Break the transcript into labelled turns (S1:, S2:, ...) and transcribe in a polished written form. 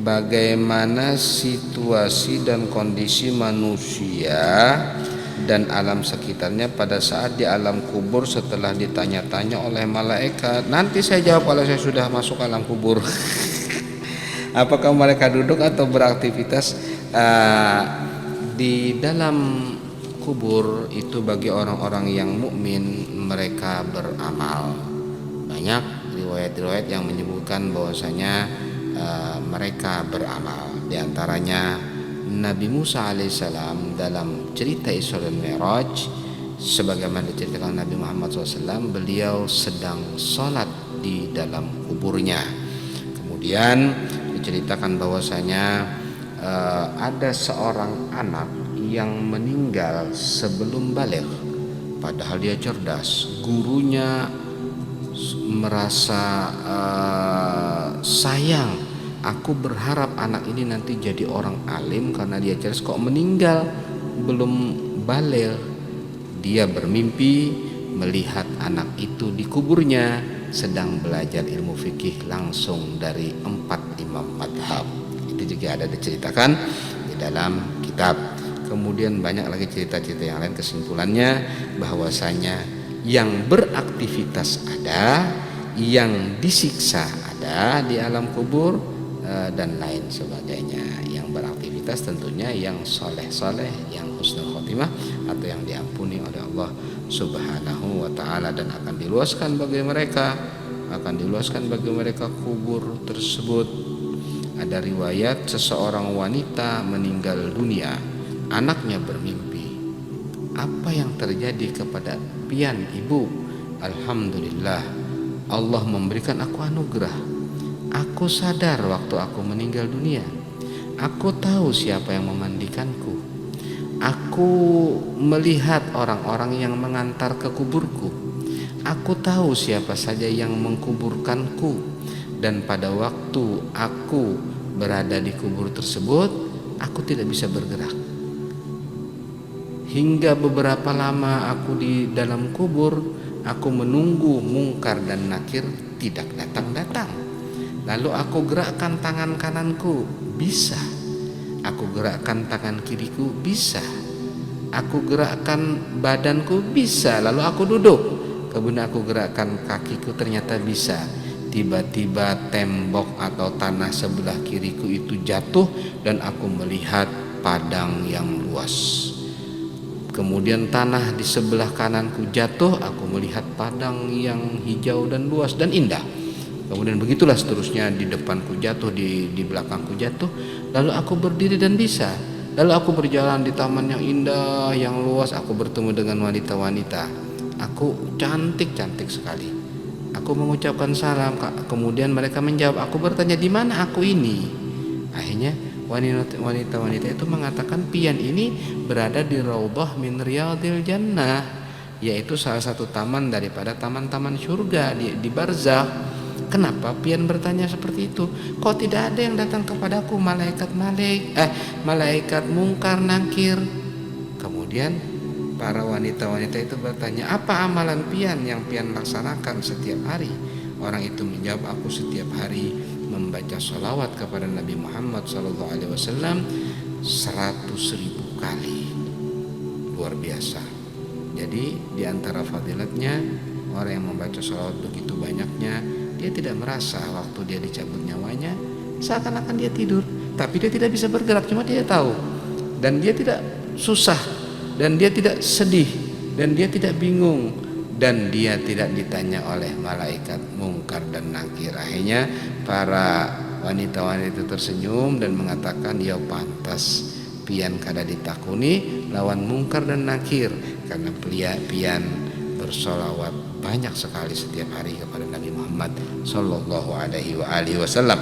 S1: bagaimana situasi dan kondisi manusia dan alam sekitarnya pada saat di alam kubur setelah ditanya-tanya oleh malaikat. Nanti saya jawab kalau saya sudah masuk alam kubur. Apakah mereka duduk atau beraktivitas? Di dalam kubur itu bagi orang-orang yang mukmin mereka beramal. Banyak riwayat-riwayat yang menyebutkan bahwasanya mereka beramal. Di antaranya Nabi Musa alaihissalam dalam cerita Isra dan Mi'raj, sebagaimana diceritakan Nabi Muhammad SAW, beliau sedang sholat di dalam kuburnya. Kemudian diceritakan bahwasanya ada seorang anak yang meninggal sebelum baligh, padahal dia cerdas. Gurunya merasa sayang, aku berharap anak ini nanti jadi orang alim karena dia cerdas, kok meninggal belum baligh. Dia bermimpi melihat anak itu di kuburnya sedang belajar ilmu fikih langsung dari 4 imam madhab. Itu juga ada diceritakan di dalam kitab. Kemudian banyak lagi cerita-cerita yang lain. Kesimpulannya bahwasanya yang beraktivitas ada, yang disiksa ada di alam kubur, dan lain sebagainya. Yang beraktivitas tentunya yang soleh-soleh, yang husnul khotimah atau yang diampuni oleh Allah Subhanahu wa ta'ala, dan akan diluaskan bagi mereka kubur tersebut. Ada riwayat seseorang wanita meninggal dunia, anaknya bermimpi, apa yang terjadi kepada pian ibu? Alhamdulillah, Allah memberikan aku anugerah. Aku sadar waktu aku meninggal dunia. Aku tahu siapa yang memandikanku. Aku melihat orang-orang yang mengantar ke kuburku. Aku tahu siapa saja yang mengkuburkanku. Dan pada waktu aku berada di kubur tersebut, aku tidak bisa bergerak. Hingga beberapa lama aku di dalam kubur, aku menunggu mungkar dan nakir tidak datang-datang. Lalu aku gerakkan tangan kananku, bisa. Aku gerakkan tangan kiriku, bisa. Aku gerakkan badanku, bisa. Lalu aku duduk, kemudian aku gerakkan kakiku, ternyata bisa. Tiba-tiba tembok atau tanah sebelah kiriku itu jatuh dan aku melihat padang yang luas. Kemudian tanah di sebelah kananku jatuh, aku melihat padang yang hijau dan luas dan indah. Kemudian begitulah seterusnya, di depanku jatuh, di belakangku jatuh. Lalu aku berdiri dan bisa. Lalu aku berjalan di taman yang indah, yang luas. Aku bertemu dengan wanita-wanita. Aku cantik-cantik sekali. Aku mengucapkan salam, kemudian mereka menjawab. Aku bertanya, di mana aku ini? Akhirnya wanita-wanita itu mengatakan, pian ini berada di Raudhah min Riyadil Jannah, yaitu salah satu taman daripada taman-taman surga di barzakh. Kenapa pian bertanya seperti itu? Kok tidak ada yang datang kepadaku malaikat mungkar nakir? Kemudian para wanita-wanita itu bertanya, apa amalan pian yang pian laksanakan setiap hari? Orang itu menjawab, aku setiap hari membaca sholawat kepada Nabi Muhammad SAW 100.000 kali. Luar biasa. Jadi di antara fadilatnya, orang yang membaca sholawat begitu banyaknya, dia tidak merasa waktu dia dicabut nyawanya seakan-akan dia tidur, tapi dia tidak bisa bergerak, cuma dia tahu. Dan dia tidak susah, dan dia tidak sedih, dan dia tidak bingung, dan dia tidak ditanya oleh malaikat mungkar dan nakir. Akhirnya para wanita-wanita itu tersenyum dan mengatakan, ya pantas pian kada ditakuni lawan mungkar dan nakir, karena pian bersolawat banyak sekali setiap hari kepada Nabi Muhammad sallallahu alaihi wasallam.